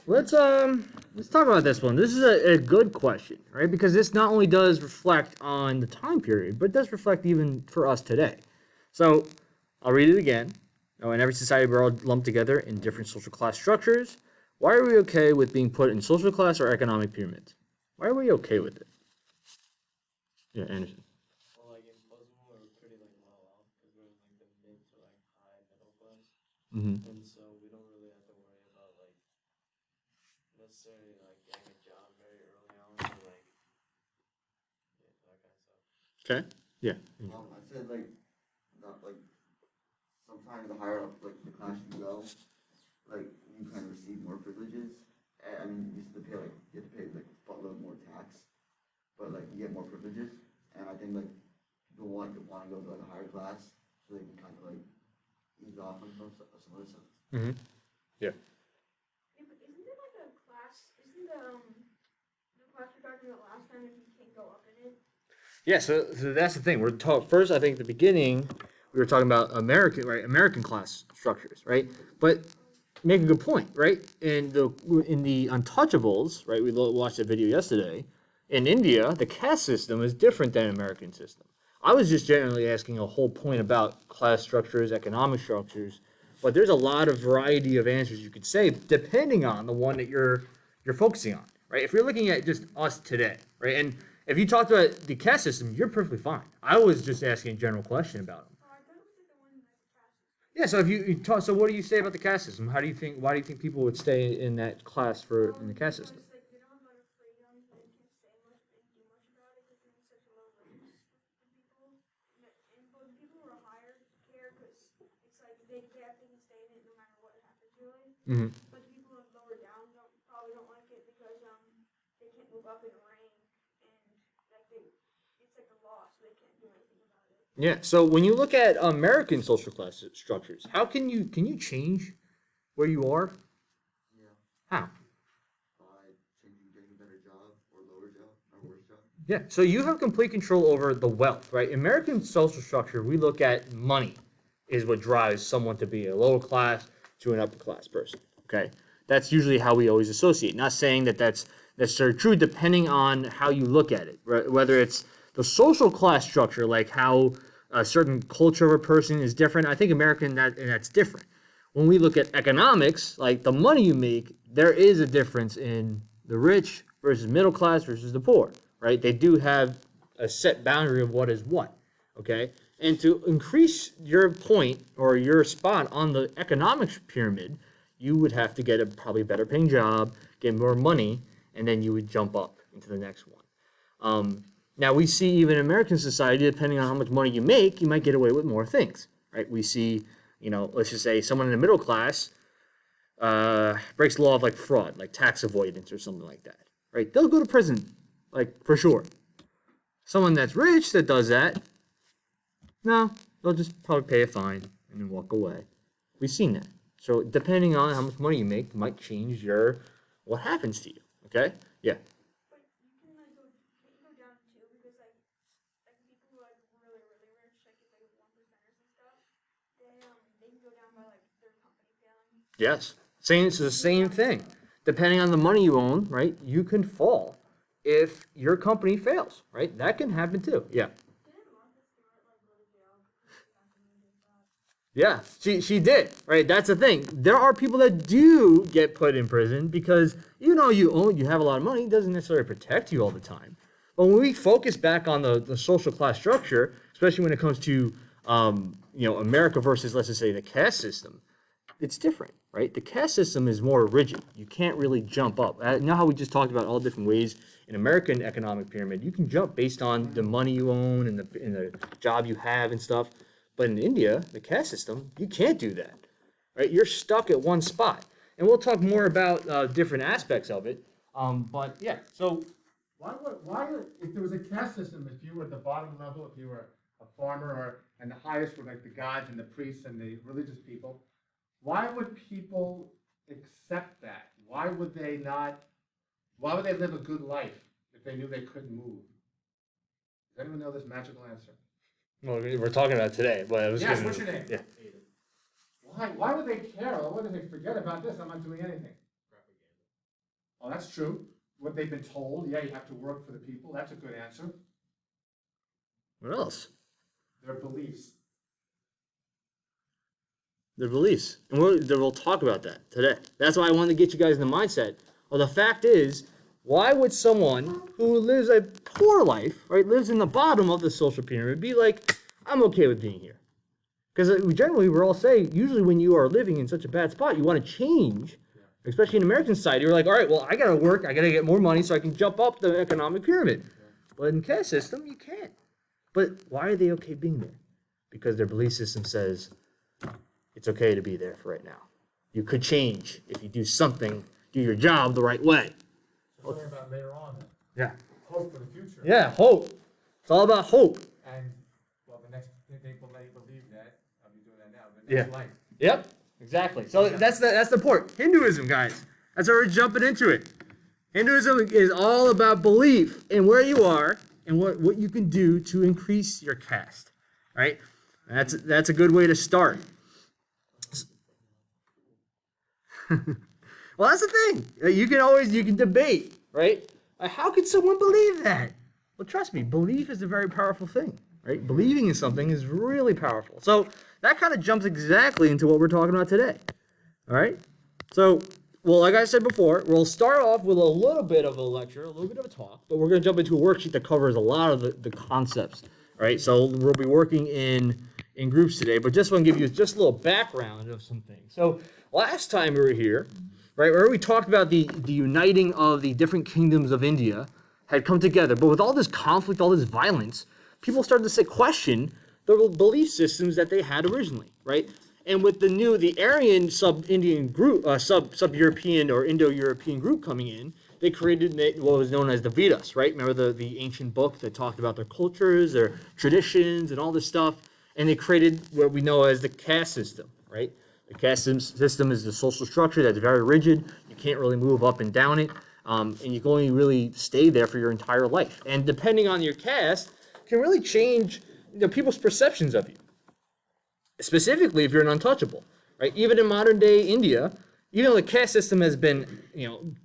let's talk about this one. This is a good question, right? Because this not only does reflect on the time period, but it does reflect even for us today. So I'll read it again. Oh, in every society, we're all lumped together in different social class structures. Why are we okay with being put in social class or economic pyramids? Why are we okay with it? Yeah, Anderson. Well, like in Kosovo, we're pretty like well off because we're in like the mid to like high middle class, Mm-hmm. and so we don't really have to worry about like necessarily like getting a job very early on or like yeah, that kind of stuff. Okay. Yeah. I said like not like sometimes the higher up like the class you go, like you kind of receive more privileges. I mean, you have to pay like you have to pay like a buttload more tax, but like you get more privileges. And I think like people want to go to like a higher class so they can kind of like ease off on some other stuff. Mm-hmm. Yeah. Yeah, but isn't there like a class? Isn't the class we talked about last time if you can't go up in it? Yeah, so that's the thing. First, I think at the beginning we were talking about American, right? American class structures, right? But make a good point, right? In the Untouchables, right? We watched a video yesterday. In India, the caste system is different than American system. I was just generally asking a whole point about class structures, economic structures, but there's a lot of variety of answers you could say depending on the one that you're focusing on, right? If you're looking at just us today, right? And if you talked about the caste system, you're perfectly fine. I was just asking a general question about them. Oh, I thought it was like the one in like the caste system. Yeah. So if you talk, so what do you say about the caste system? How do you think? Why do you think people would stay in that class in the caste system? Because like they don't have a lot of freedom, they can't say much, they can do much about it because they're in such a low range for people. But the people who are higher care because it's like they have to stay in it no matter what happens really. Mm-hmm. But the people who are lower down probably don't like it because they can't move up in rank and like it's like a law so they can't do anything about it. Yeah. So when you look at American social class structures, how can you change where you are? Yeah, How? by changing, getting a better job or lower job or worse job. Yeah. So you have complete control over the wealth, right? American social structure, we look at money is what drives someone to be a lower class to an upper class person. Okay. That's usually how we always associate. Not saying that that's necessarily true, depending on how you look at it, right? Whether it's the social class structure, like how a certain culture of a person is different. I think American that's different. When we look at economics, like the money you make, there is a difference in the rich versus middle class versus the poor, right? They do have a set boundary of what is what, okay? And to increase your point or your spot on the economics pyramid, you would have to get a probably better paying job, get more money, and then you would jump up into the next one. Now we see even in American society, depending on how much money you make, you might get away with more things, right? We see, let's just say someone in the middle class breaks the law of like fraud, like tax avoidance or something like that, right? They'll go to prison, like for sure. Someone that's rich that does that, no, they'll just probably pay a fine and then walk away. We've seen that. So depending on how much money you make, might change what happens to you. Okay? Yeah. But you can like can't you go down too because like people who are like really really rich like it's like 1%ers and stuff they can go down by like their company failing. Yes. It's the same thing. Depending on the money you own, right, you can fall if your company fails, right? That can happen too. Yeah. Didn't Martha Stewart like go to jail because she accidentally did that? Yeah, she did, right? That's the thing. There are people that do get put in prison because you have a lot of money, it doesn't necessarily protect you all the time. But when we focus back on the social class structure, especially when it comes to America versus, let's just say, the caste system, it's different, right? The caste system is more rigid. You can't really jump up. You know how we just talked about all different ways in American economic pyramid, you can jump based on the money you own and the job you have and stuff. But in India, the caste system, you can't do that, right? You're stuck at one spot. And we'll talk more about different aspects of it. But yeah, so If there was a caste system, if you were at the bottom level, if you were a farmer, and the highest were like the gods and the priests and the religious people, why would people accept that? Why would they live a good life if they knew they couldn't move? Does anyone know this magical answer? well, we're talking about today. But I was Yes, gonna, what's your name? Yeah. Why would they care? Why would they forget about this? I'm not doing anything. Oh, that's true. What they've been told, yeah, you have to work for the people. That's a good answer. What else? Their beliefs. Their beliefs. And we'll talk about that today. That's why I wanted to get you guys in the mindset. Well, the fact is, why would someone who lives a poor life, right, lives in the bottom of the social pyramid, be like, I'm okay with being here? Because generally, we're all saying, usually when you are living in such a bad spot, you want to change, especially in American society. You're like, all right, well, I got to work, I got to get more money so I can jump up the economic pyramid. But in caste system, you can't. But why are they okay being there? Because their belief system says it's okay to be there for right now. You could change if you do something, do your job the right way. We're talking about later on. Yeah. Hope for the future. Yeah, hope. It's all about hope. And, well, the next, they believe that, I'll be doing that now, the next life. Yep, exactly. So that's the point. Hinduism, guys. That's why we're jumping into it. Hinduism is all about belief in where you are and what you can do to increase your caste. Right? That's a good way to start. Well, that's the thing. You can debate, right? How could someone believe that? Well, trust me, belief is a very powerful thing, right? Believing in something is really powerful. So that kind of jumps exactly into what we're talking about today. All right? So, well, like I said before, we'll start off with a little bit of a lecture, a little bit of a talk, but we're going to jump into a worksheet that covers a lot of the concepts, right? So we'll be working in groups today, but just want to give you just a little background of some things. So last time we were here, right, where we talked about the uniting of the different kingdoms of India had come together, but with all this conflict, all this violence, people started to question the belief systems that they had originally, right? And with the Aryan sub-Indian group, sub-European or Indo-European group coming in, they created what was known as the Vedas, right? Remember the ancient book that talked about their cultures, their traditions, and all this stuff. And they created what we know as the caste system, right? The caste system is the social structure that's very rigid. You can't really move up and down it. And you can only really stay there for your entire life. And depending on your caste, can really change people's perceptions of you. Specifically, if you're an untouchable, right? Even in modern day India, even though the caste system has been,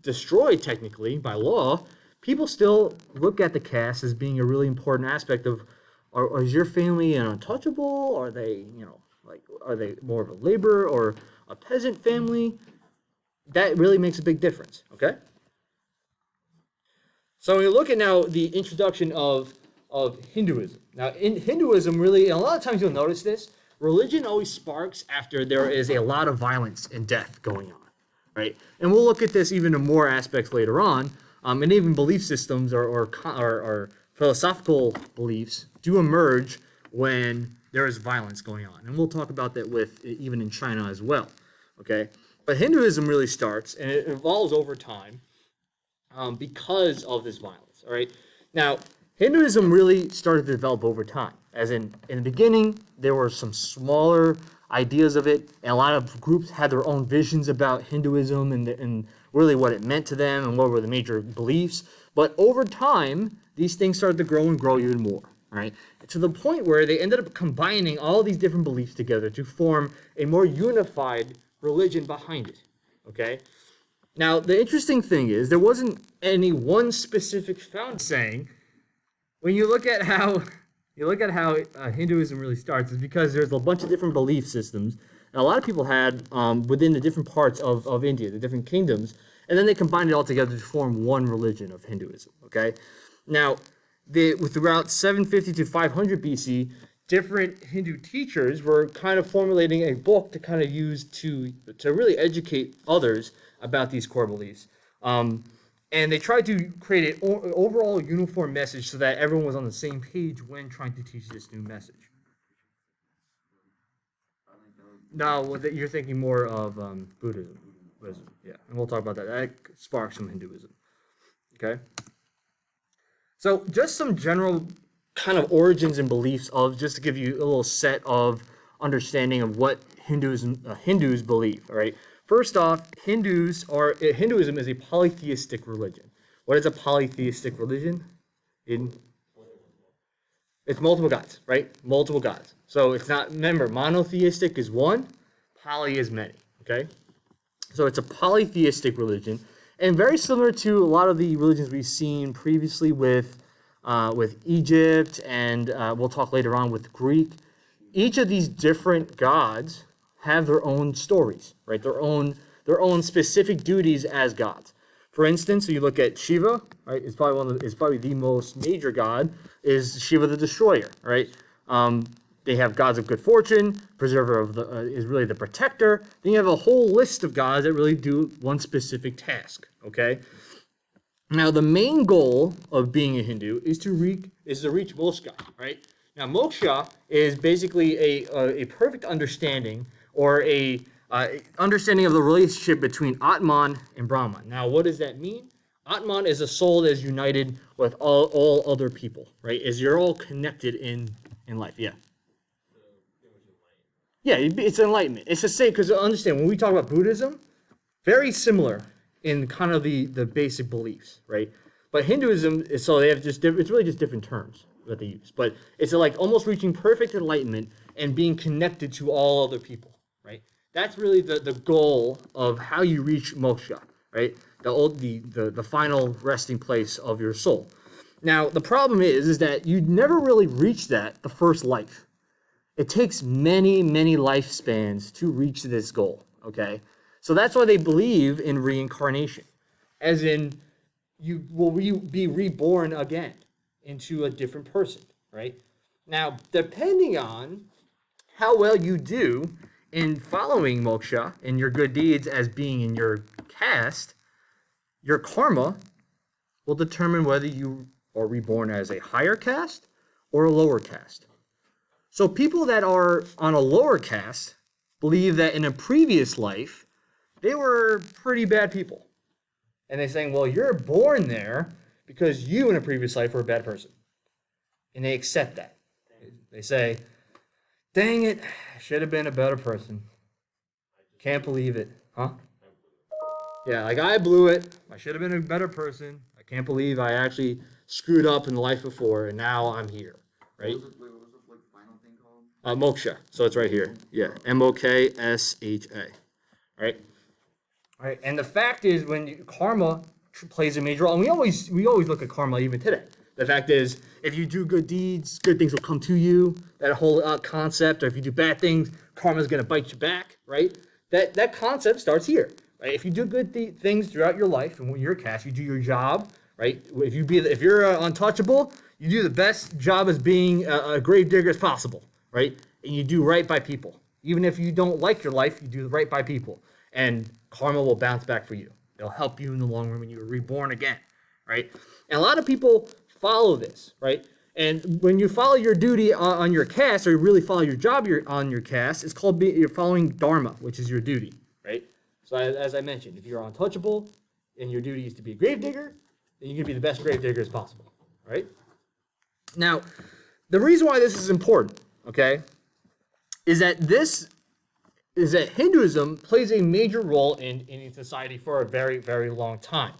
destroyed technically by law, people still look at the caste as being a really important aspect of, is your family an untouchable? Are they, are they more of a laborer or a peasant family? That really makes a big difference, okay? So when you look at now the introduction of Hinduism. Now, in Hinduism, really, and a lot of times you'll notice this, religion always sparks after there is a lot of violence and death going on, right? And we'll look at this even in more aspects later on, and even belief systems or philosophical beliefs do emerge when there is violence going on. And we'll talk about that with even in China as well, okay? But Hinduism really starts, and it evolves over time because of this violence, all right? Now, Hinduism really started to develop over time. As in the beginning, there were some smaller ideas of it, and a lot of groups had their own visions about Hinduism and really what it meant to them and what were the major beliefs. But over time, these things started to grow and grow even more, right? To the point where they ended up combining all these different beliefs together to form a more unified religion behind it, okay? Now, the interesting thing is there wasn't any one specific found saying. When you look at how Hinduism really starts, is because there's a bunch of different belief systems, and a lot of people had within the different parts of India, the different kingdoms, and then they combined it all together to form one religion of Hinduism. Okay, now with around 750 to 500 BC, different Hindu teachers were kind of formulating a book to kind of use to really educate others about these core beliefs. And they tried to create an overall uniform message so that everyone was on the same page when trying to teach this new message. No, you're thinking more of Buddhism. Yeah, and we'll talk about that. That sparks some Hinduism. Okay? So just some general kind of origins and beliefs just to give you a little set of understanding of what Hindus believe, all right? First off, Hinduism is a polytheistic religion. What is a polytheistic religion? It's multiple gods, right? Multiple gods. So it's not, remember, monotheistic is one, poly is many, okay? So it's a polytheistic religion, And very similar to a lot of the religions we've seen previously with Egypt, and we'll talk later on with Greek. Each of these different gods have their own stories, right? Their own specific duties as gods. For instance, you look at Shiva, right? It's probably the most major god is Shiva the Destroyer, right? They have gods of good fortune, preserver of the is really the protector. Then you have a whole list of gods that really do one specific task. Okay. Now the main goal of being a Hindu is to reach moksha, right? Now moksha is basically a perfect understanding or a understanding of the relationship between Atman and Brahman. Now what does that mean? Atman is a soul that is united with all other people, right? Is you're all connected in life. Yeah. Yeah, it's enlightenment. It's the same, because understand, when we talk about Buddhism, very similar in kind of the basic beliefs, right? But Hinduism, so they have it's really just different terms that they use. But it's like almost reaching perfect enlightenment and being connected to all other people, right? That's really the goal of how you reach moksha, right? The final resting place of your soul. Now, the problem is that you never really reach that the first life. It takes many, many lifespans to reach this goal, okay? So that's why they believe in reincarnation, as in you will be reborn again into a different person, right? Now, depending on how well you do in following moksha and your good deeds as being in your caste, your karma will determine whether you are reborn as a higher caste or a lower caste. So people that are on a lower caste believe that in a previous life, they were pretty bad people. And they're saying, well, you're born there because you in a previous life were a bad person. And they accept that. They say, dang it, I should have been a better person. Can't believe it. Huh? Yeah, like I blew it. I should have been a better person. I can't believe I actually screwed up in the life before, and now I'm here. Right? What was the final thing called? Moksha. So it's right here. Yeah, Moksha. Right? All right. And the fact is, when karma plays a major role, and we always look at karma even today. The fact is, if you do good deeds, good things will come to you. That whole concept, or if you do bad things, karma's gonna bite you back. Right? That concept starts here. Right? If you do good things throughout your life, and when you're a caste, you do your job. Right? If you're untouchable, you do the best job as being a grave digger as possible. Right? And you do right by people. Even if you don't like your life, you do right by people. And karma will bounce back for you. It'll help you in the long run when you're reborn again. Right? And a lot of people follow this. Right? And when you follow your duty on your caste, or you really follow your job on your caste, it's called you're following dharma, which is your duty. Right? So as I mentioned, if you're untouchable and your duty is to be a grave digger, then you can be the best grave digger as possible. Right? Now, the reason why this is important, okay, is that Hinduism plays a major role in society for a very, very long time.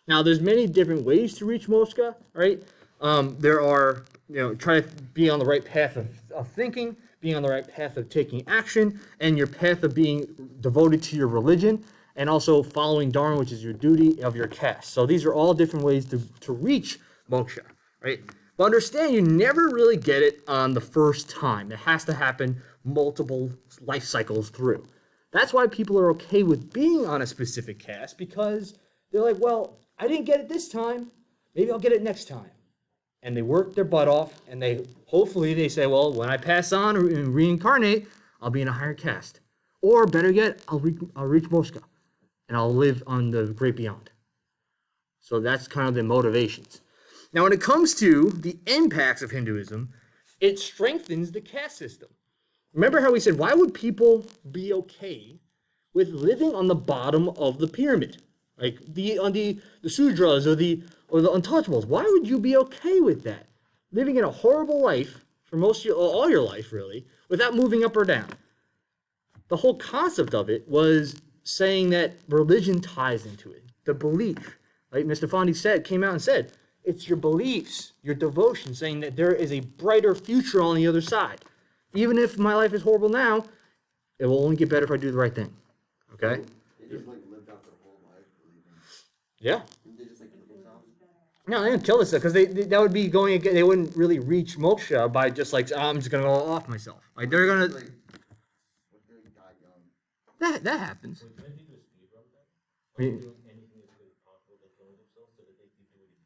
Now, there's many different ways to reach moksha, right? There are, try to be on the right path of thinking, being on the right path of taking action, and your path of being devoted to your religion, and also following dharma, which is your duty of your caste. So these are all different ways to reach moksha, right? But understand, you never really get it on the first time. It has to happen multiple life cycles through. That's why people are okay with being on a specific caste, because they're like, well, I didn't get it this time. Maybe I'll get it next time. And they work their butt off, and hopefully they say, well, when I pass on and reincarnate, I'll be in a higher caste. Or better yet, I'll reach moksha, and I'll live on the great beyond. So that's kind of the motivations. Now, when it comes to the impacts of Hinduism, it strengthens the caste system. Remember how we said, why would people be okay with living on the bottom of the pyramid? Like on the Sudras or the untouchables. Why would you be okay with that? Living in a horrible life for all your life, really, without moving up or down. The whole concept of it was saying that religion ties into it. The belief, like Mr. Fondi came out and said, it's your beliefs, your devotion, saying that there is a brighter future on the other side. Even if my life is horrible now, it will only get better if I do the right thing. Okay? They just lived out their whole life believing. Yeah. Didn't they just like kill themselves? No, they didn't kill themselves because that would be going again. They wouldn't really reach moksha by just like I'm just gonna go off myself. Like they're gonna. Like, what if they like, died young? That happens.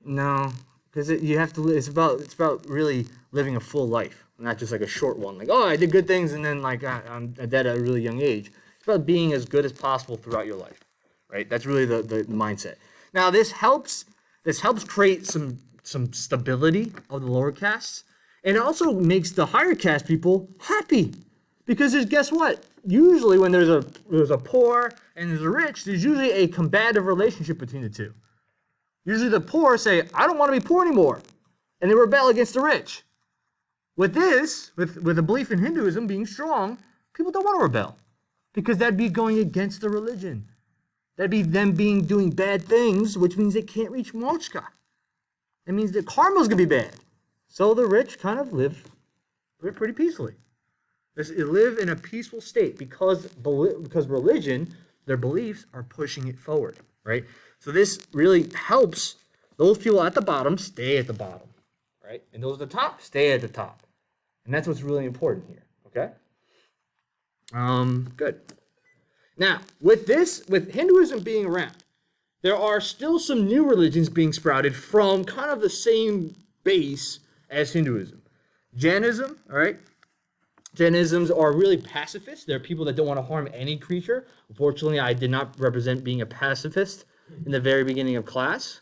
No, because you have to. It's about really living a full life, not just like a short one. Like, oh, I did good things, and then like I'm dead at a really young age. It's about being as good as possible throughout your life, right? That's really the mindset. Now this helps create some stability of the lower castes, and it also makes the higher caste people happy, because guess what? Usually when there's a poor and there's a rich, there's usually a combative relationship between the two. Usually the poor say, I don't want to be poor anymore. And they rebel against the rich. With this, with a belief in Hinduism being strong, people don't want to rebel. Because that'd be going against the religion. That'd be them doing bad things, which means they can't reach moksha. It means that karma's going to be bad. So the rich kind of live pretty peacefully. They live in a peaceful state because religion, their beliefs are pushing it forward, right? So this really helps those people at the bottom stay at the bottom, right? And those at the top stay at the top. And that's what's really important here, okay? Good. Now, with Hinduism being around, there are still some new religions being sprouted from kind of the same base as Hinduism. Jainism, all right? Jainisms are really pacifists. They're people that don't want to harm any creature. Unfortunately, I did not represent being a pacifist in the very beginning of class,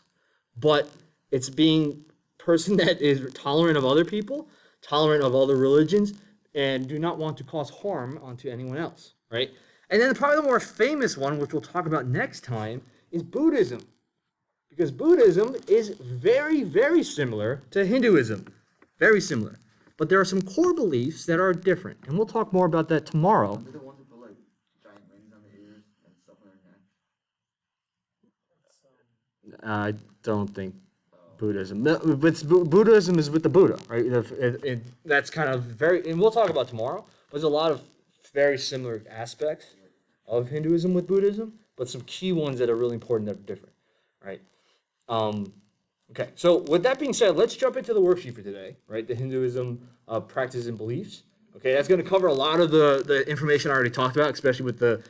but it's being a person that is tolerant of other people, tolerant of other religions, and do not want to cause harm onto anyone else, right? And then probably the more famous one, which we'll talk about next time, is Buddhism. Because Buddhism is very, very similar to Hinduism. Very similar. But there are some core beliefs that are different, and we'll talk more about that tomorrow. They're the ones who put like giant rings on their ears and stuff on their neck. I don't think Buddhism. Buddhism is with the Buddha, right? That's kind of very, and we'll talk about tomorrow. There's a lot of very similar aspects of Hinduism with Buddhism, but some key ones that are really important that are different, right? Okay, so with that being said, let's jump into the worksheet for today, right? The Hinduism practices and beliefs. Okay, that's going to cover a lot of the information I already talked about, especially with the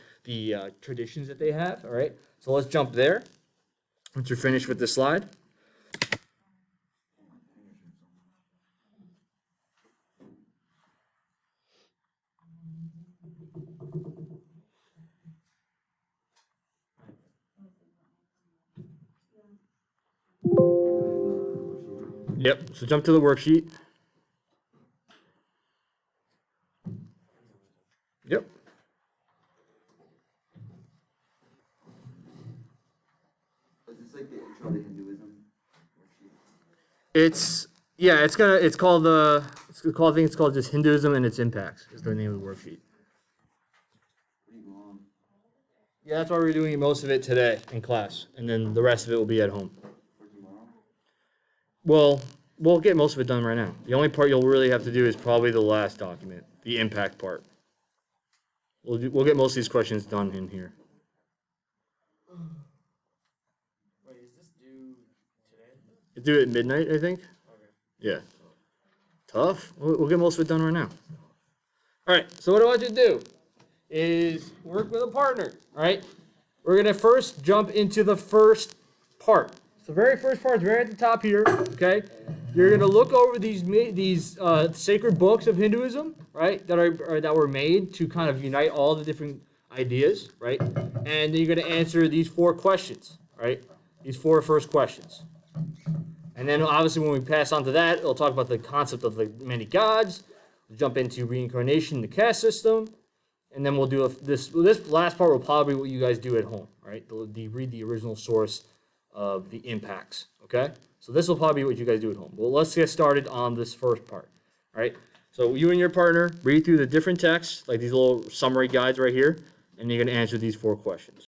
traditions that they have. All right, so let's jump there. Once you're finished with this slide. Yep, so jump to the worksheet. Yep. Is this like the intro to Hinduism worksheet? It's called I think it's called just Hinduism and its impacts is the name of the worksheet. Pretty long. Yeah, that's why we're doing most of it today in class, and then the rest of it will be at home. For tomorrow? Well, we'll get most of it done right now. The only part you'll really have to do is probably the last document, the impact part. We'll get most of these questions done in here. Wait, is this due today? Do it at midnight, I think. Okay. Yeah. Tough. We'll get most of it done right now. All right. So what I want you to do is work with a partner. All right. We're gonna first jump into the first part. So the very first part is right at the top here. Okay. You're gonna look over these sacred books of Hinduism, right? That were made to kind of unite all the different ideas, right? And then you're gonna answer these 4 questions, right? These 4 first questions. And then obviously when we pass on to that, it'll talk about the concept of the many gods. We'll jump into reincarnation, the caste system, and then we'll do this last part will probably be what you guys do at home, right? Read the original source of the impacts, okay? So this will probably be what you guys do at home. Well, let's get started on this first part, all right? So you and your partner read through the different texts, like these little summary guides right here, and you're going to answer these 4 questions,